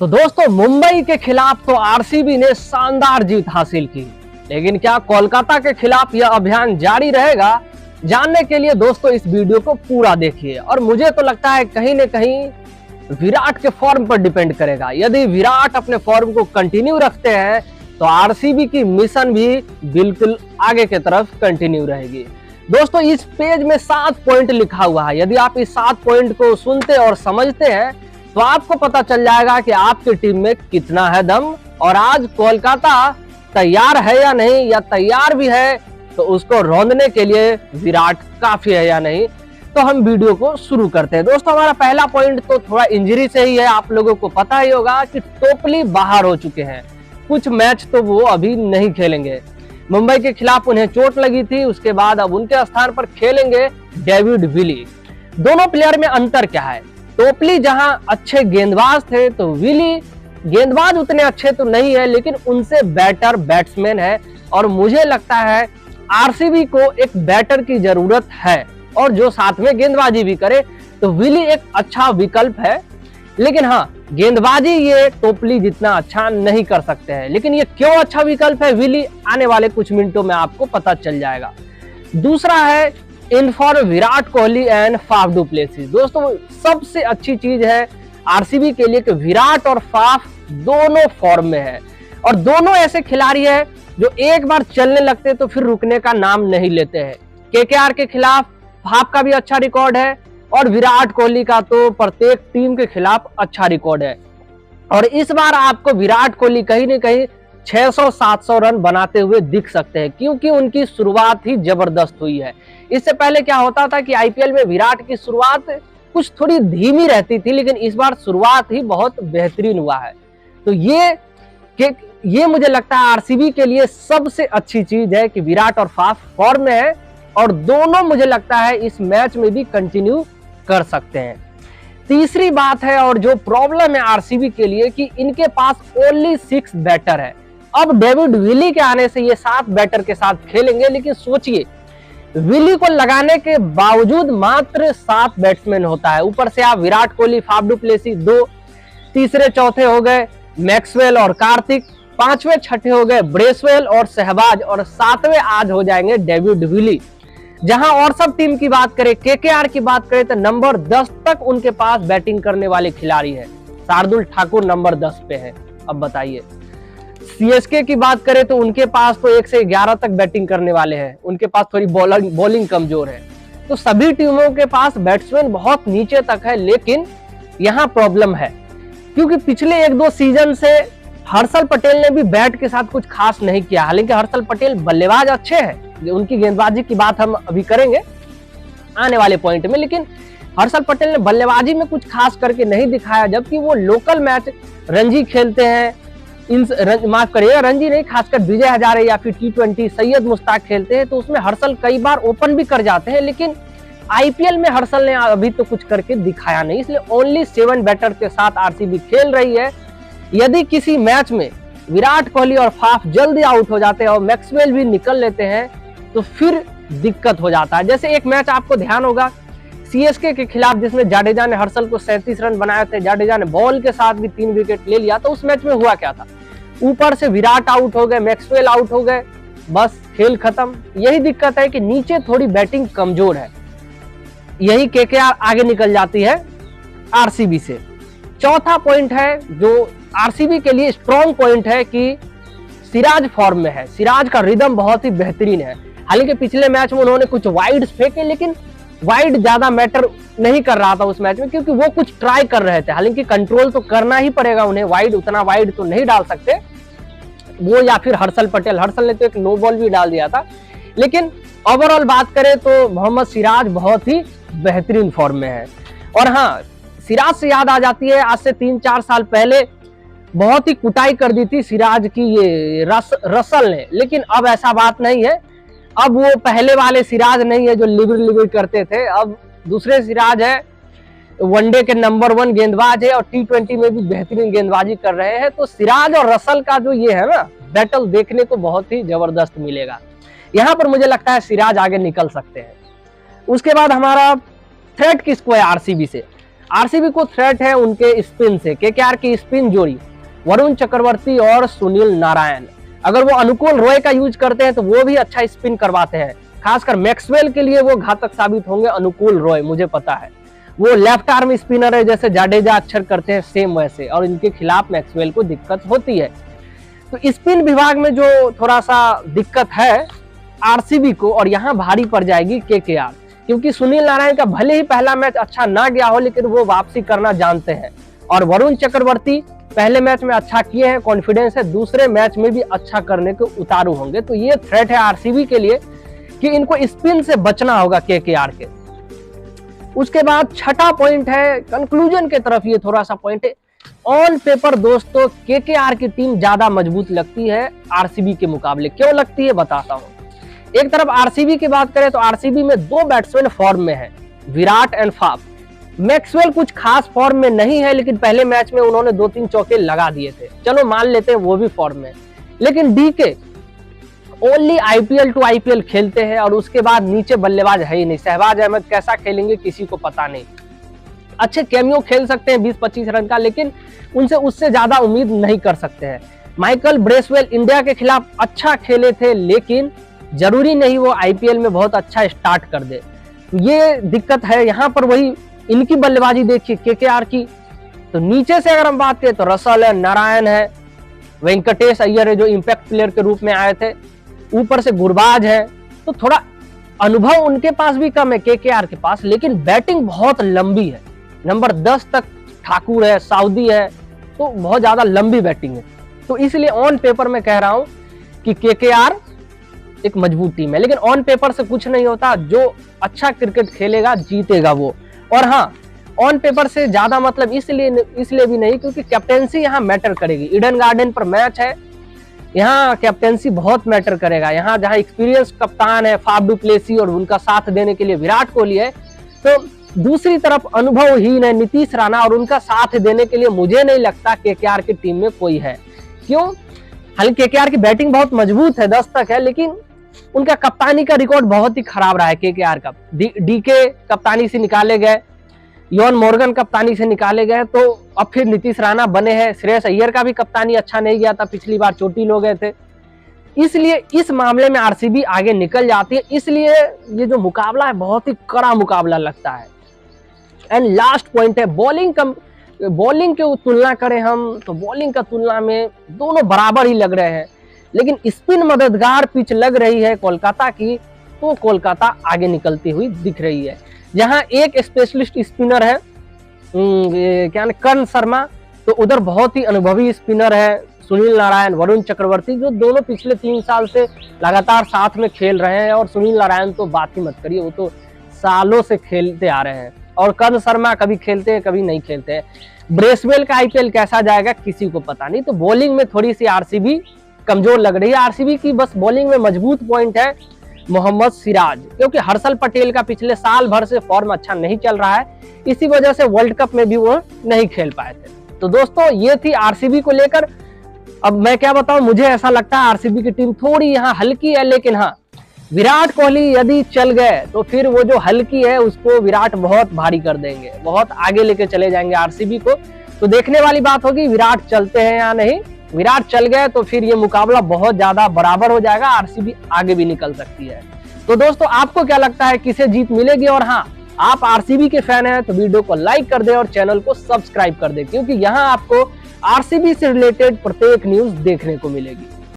तो दोस्तों मुंबई के खिलाफ तो आरसीबी ने शानदार जीत हासिल की, लेकिन क्या कोलकाता के खिलाफ यह अभियान जारी रहेगा? जानने के लिए दोस्तों इस वीडियो को पूरा देखिए। और मुझे तो लगता है कहीं न कहीं विराट के फॉर्म पर डिपेंड करेगा। यदि विराट अपने फॉर्म को कंटिन्यू रखते हैं तो आरसीबी की मिशन भी बिल्कुल आगे की तरफ कंटिन्यू रहेगी। दोस्तों इस पेज में 7 पॉइंट लिखा हुआ है। यदि आप इस 7 पॉइंट को सुनते और समझते हैं तो आपको पता चल जाएगा कि आपकी टीम में कितना है दम, और आज कोलकाता तैयार है या नहीं, या तैयार भी है तो उसको रौंदने के लिए विराट काफी है या नहीं। तो हम वीडियो को शुरू करते हैं। दोस्तों हमारा पहला पॉइंट तो थोड़ा इंजरी से ही है। आप लोगों को पता ही होगा कि टोपली बाहर हो चुके हैं, कुछ मैच तो वो अभी नहीं खेलेंगे। मुंबई के खिलाफ उन्हें चोट लगी थी, उसके बाद अब उनके स्थान पर खेलेंगे डेविड विली। दोनों प्लेयर में अंतर क्या है? टोपली जहां अच्छे गेंदबाज थे तो विली गेंदबाज उतने अच्छे तो नहीं है, लेकिन उनसे बेटर बैट्समैन है। और मुझे लगता है आरसीबी को एक बैटर की जरूरत है, और जो साथ में गेंदबाजी भी करे, तो विली एक अच्छा विकल्प है। लेकिन हाँ, गेंदबाजी ये टोपली जितना अच्छा नहीं कर सकते हैं। लेकिन ये क्यों अच्छा विकल्प है विली, आने वाले कुछ मिनटों में आपको पता चल जाएगा। दूसरा है in form Virat Kohli and Faf du Plessis. दोस्तों सबसे अच्छी चीज है आरसीबी के लिए कि विराट और फाफ दोनों फॉर्म में है, और दोनों ऐसे खिलाड़ी है जो एक बार चलने लगते तो फिर रुकने का नाम नहीं लेते हैं। केकेआर के खिलाफ फाफ का भी अच्छा रिकॉर्ड है, और विराट कोहली का तो प्रत्येक टीम के खिलाफ अच्छा रिकॉर्ड है। और इस बार आपको विराट कोहली कहीं न कहीं 600-700 रन बनाते हुए दिख सकते हैं, क्योंकि उनकी शुरुआत ही जबरदस्त हुई है। इससे पहले क्या होता था कि आईपीएल में विराट की शुरुआत कुछ थोड़ी धीमी रहती थी, लेकिन इस बार शुरुआत ही बहुत बेहतरीन हुआ है। तो ये मुझे लगता है आरसीबी के लिए सबसे अच्छी चीज है कि विराट और फाफ फॉर्म में है, और दोनों मुझे लगता है इस मैच में भी कंटिन्यू कर सकते हैं। तीसरी बात है, और जो प्रॉब्लम है आरसीबी के लिए, कि इनके पास ओनली 6 बैटर है। अब डेविड विली के आने से ये 7 बैटर के साथ खेलेंगे, लेकिन सोचिए विली को लगाने के बावजूद मात्र 7 बैट्समैन होता है। ऊपर से आप Virat Kohli, Faf du Plessis 2, तीसरे चौथे हो गए मैक्सवेल और कार्तिक, 5वें छठे हो गए ब्रेसवेल और सहबाज, और 7वें आज हो जाएंगे डेविड विली। जहां और सब टीम की बात करें, केकेआर की बात करें, तो नंबर 10 तक उनके पास बैटिंग करने वाले खिलाड़ी है। शार्दुल ठाकुर नंबर 10 पे है। अब बताइए सीएसके की बात करें तो उनके पास तो 1 से 11 तक बैटिंग करने वाले हैं। उनके पास थोड़ी बॉलिंग कमजोर है। तो सभी टीमों के पास बैट्समैन बहुत नीचे तक है। लेकिन यहाँ प्रॉब्लम है, क्योंकि पिछले 1-2 सीजन से हर्षल पटेल ने भी बैट के साथ कुछ खास नहीं किया। हालांकि हर्षल पटेल बल्लेबाज अच्छे हैं, उनकी गेंदबाजी की बात हम अभी करेंगे आने वाले पॉइंट में, लेकिन हर्षल पटेल ने बल्लेबाजी में कुछ खास करके नहीं दिखाया। जबकि वो लोकल मैच रणजी खेलते हैं, माफ करिएगा रणजी नहीं, खासकर विजय हजारे या फिर T20 सैयद मुश्ताक खेलते हैं, तो उसमें हर्षल कई बार ओपन भी कर जाते हैं। लेकिन आईपीएल में हर्षल ने अभी तो कुछ करके दिखाया नहीं, इसलिए ओनली 7 बैटर के साथ आरसीबी खेल रही है। यदि किसी मैच में विराट कोहली और फाफ जल्दी आउट हो जाते हैं और मैक्सवेल भी निकल लेते हैं तो फिर दिक्कत हो जाता है। जैसे एक मैच आपको ध्यान होगा सीएसके के खिलाफ, जिसमें जाडेजा ने हर्षल को 37 रन बनाए थे, जाडेजा ने बॉल के साथ भी 3 विकेट ले लिया। तो उस मैच में हुआ क्या था? ऊपर से विराट आउट हो गए, मैक्सवेल आउट हो गए, बस खेल खत्म। यही दिक्कत है कि नीचे थोड़ी बैटिंग कमजोर है, यही केकेआर आगे निकल जाती है आरसीबी से। चौथा पॉइंट है जो आरसीबी के लिए स्ट्रॉन्ग पॉइंट है कि सिराज फॉर्म में है। सिराज का रिदम बहुत ही बेहतरीन है। हालांकि पिछले मैच में उन्होंने कुछ वाइड फेंके, लेकिन वाइड ज्यादा मैटर नहीं कर रहा था उस मैच में, क्योंकि वो कुछ ट्राई कर रहे थे। हालांकि कंट्रोल तो करना ही पड़ेगा उन्हें, वाइड उतना वाइड तो नहीं डाल सकते वो, या फिर हर्षल पटेल। हर्षल ने तो एक नो बॉल भी डाल दिया था। लेकिन ओवरऑल बात करें तो मोहम्मद सिराज बहुत ही बेहतरीन फॉर्म में है। और हाँ, सिराज से याद आ जाती है, आज से 3-4 साल पहले बहुत ही कुटाई कर दी थी सिराज की ये रसल ने, लेकिन अब ऐसा बात नहीं है। अब वो पहले वाले सिराज नहीं है जो लिबिर करते थे। अब दूसरे सिराज है, वनडे के नंबर 1 गेंदबाज है, और T20 में भी बेहतरीन गेंदबाजी कर रहे हैं। तो सिराज और रसल का जो ये है ना बैटल, देखने को बहुत ही जबरदस्त मिलेगा। यहाँ पर मुझे लगता है सिराज आगे निकल सकते हैं। उसके बाद हमारा थ्रेट किसको है आरसीबी से? आरसीबी को थ्रेट है उनके स्पिन से। केकेआर की स्पिन जोड़ी वरुण चक्रवर्ती और सुनील नारायण, अगर वो अनुकूल रॉय का यूज करते हैं तो वो भी अच्छा स्पिन करवाते हैं। खासकर मैक्सवेल के लिए वो घातक साबित होंगे अनुकूल रॉय, मुझे पता है। वो लेफ्ट आर्म स्पिनर है, जैसे जाडेजा अक्षर करते हैं सेम वैसे, और इनके खिलाफ मैक्सवेल को दिक्कत होती है। तो स्पिन विभाग में जो थोड़ा सा दिक्कत है आरसीबी को, और यहाँ भारी पड़ जाएगी केकेआर, क्योंकि सुनील नारायण का भले ही पहला मैच अच्छा ना गया हो, लेकिन वो वापसी करना जानते हैं। और वरुण चक्रवर्ती पहले मैच में अच्छा किए हैं, कॉन्फिडेंस है, दूसरे मैच में भी अच्छा करने को उतारू होंगे। तो ये थ्रेट है आरसीबी के लिए कि इनको स्पिन से बचना होगा केकेआर के। उसके बाद छठा पॉइंट है, कंक्लूजन के तरफ ये थोड़ा सा पॉइंट है। ऑन पेपर दोस्तों केकेआर की टीम ज्यादा मजबूत लगती है आरसीबी के मुकाबले। क्यों लगती है बताता हूं। एक तरफ आरसीबी की बात करें तो आरसीबी में 2 बैट्समैन फॉर्म में है, विराट एंड फाफ। मैक्सवेल कुछ खास फॉर्म में नहीं है, लेकिन पहले मैच में उन्होंने 2-3 चौके लगा दिए थे, चलो मान लेते हैं वो भी फॉर्म में। लेकिन DK only IPL to IPL खेलते हैं, और उसके बाद नीचे बल्लेबाज है ही नहीं। शहबाज अहमद कैसा खेलेंगे किसी को पता नहीं। अच्छे कैमियो खेल सकते हैं 20-25 रन का, लेकिन उनसे उससे ज्यादा उम्मीद नहीं कर सकते हैं। माइकल ब्रेसवेल इंडिया के खिलाफ अच्छा खेले थे, लेकिन जरूरी नहीं वो आईपीएल में बहुत अच्छा स्टार्ट कर दे। ये दिक्कत है यहाँ पर। वही इनकी बल्लेबाजी देखिए केकेआर की। तो नीचे से अगर हम बात करें तो रसल है, नारायण है, वेंकटेश अय्यर है जो इंपैक्ट प्लेयर के रूप में आए थे, ऊपर से गुरबाज है। तो थोड़ा अनुभव उनके पास भी कम है केकेआर के पास, लेकिन बैटिंग बहुत लंबी है। नंबर 10 तक ठाकुर है, साउदी है, तो बहुत ज्यादा लंबी बैटिंग है। तो इसलिए ऑन पेपर में कह रहा हूं कि केकेआर एक मजबूत टीम है, लेकिन ऑन पेपर से कुछ नहीं होता। जो अच्छा क्रिकेट खेलेगा जीतेगा वो। और हाँ, ऑन पेपर से ज्यादा मतलब इसलिए भी नहीं क्योंकि कैप्टेंसी यहाँ मैटर करेगी। ईडन गार्डन पर मैच है, यहाँ कैप्टेंसी बहुत मैटर करेगा। यहाँ जहाँ एक्सपीरियंस कप्तान है फाफ डू प्लेसी और उनका साथ देने के लिए विराट कोहली है, तो दूसरी तरफ अनुभवहीन है नीतीश राणा, और उनका साथ देने के लिए मुझे नहीं लगता केकेआर की टीम में कोई है। क्यों? हालांकि केकेआर की बैटिंग बहुत मजबूत है, 10 तक है, लेकिन उनका कप्तानी का रिकॉर्ड बहुत ही खराब रहा है केकेआर का। डीके कप्तानी से निकाले गए, योन मॉर्गन कप्तानी से निकाले गए, तो अब फिर नीतीश राणा बने हैं। श्रेयस अय्यर का भी कप्तानी अच्छा नहीं गया था, पिछली बार चोटिल हो गए थे। इसलिए इस मामले में आरसीबी आगे निकल जाती है। इसलिए ये जो मुकाबला है बहुत ही कड़ा मुकाबला लगता है। एंड लास्ट पॉइंट है बॉलिंग की तुलना करें हम तो बॉलिंग का तुलना में दोनों बराबर ही लग रहे हैं, लेकिन स्पिन मददगार पिच लग रही है कोलकाता की, तो कोलकाता आगे निकलती हुई दिख रही है। जहां एक स्पेशलिस्ट स्पिनर है क्या कर्ण शर्मा, तो उधर बहुत ही अनुभवी स्पिनर है सुनील नारायण, वरुण चक्रवर्ती, जो दोनों पिछले 3 साल से लगातार साथ में खेल रहे हैं। और सुनील नारायण तो बात ही मत करिए, वो तो सालों से खेलते आ रहे हैं। और कर्ण शर्मा कभी खेलते हैं कभी नहीं खेलते हैं। ब्रेसवेल का आईपीएल कैसा जाएगा किसी को पता नहीं। तो बॉलिंग में थोड़ी सी आरसीबी कमजोर लग रही है। आरसीबी की बस बॉलिंग में मजबूत पॉइंट है मोहम्मद सिराज, क्योंकि हर्षल पटेल का पिछले साल भर से फॉर्म अच्छा नहीं चल रहा है, इसी वजह से वर्ल्ड कप में भी वो नहीं खेल पाए थे। तो दोस्तों ये थी आरसीबी को लेकर। अब मैं क्या बताऊं, मुझे ऐसा लगता है आरसीबी की टीम थोड़ी यहाँ हल्की है, लेकिन हाँ विराट कोहली यदि चल गए तो फिर वो जो हल्की है उसको विराट बहुत भारी कर देंगे, बहुत आगे लेके चले जाएंगे आरसीबी को। तो देखने वाली बात होगी विराट चलते हैं या नहीं। विराट चल गए तो फिर ये मुकाबला बहुत ज्यादा बराबर हो जाएगा, आरसीबी आगे भी निकल सकती है। तो दोस्तों आपको क्या लगता है किसे जीत मिलेगी? और हाँ, आप आरसीबी के फैन हैं तो वीडियो को लाइक कर दे और चैनल को सब्सक्राइब कर दे, क्योंकि यहाँ आपको आरसीबी से रिलेटेड प्रत्येक न्यूज देखने को मिलेगी।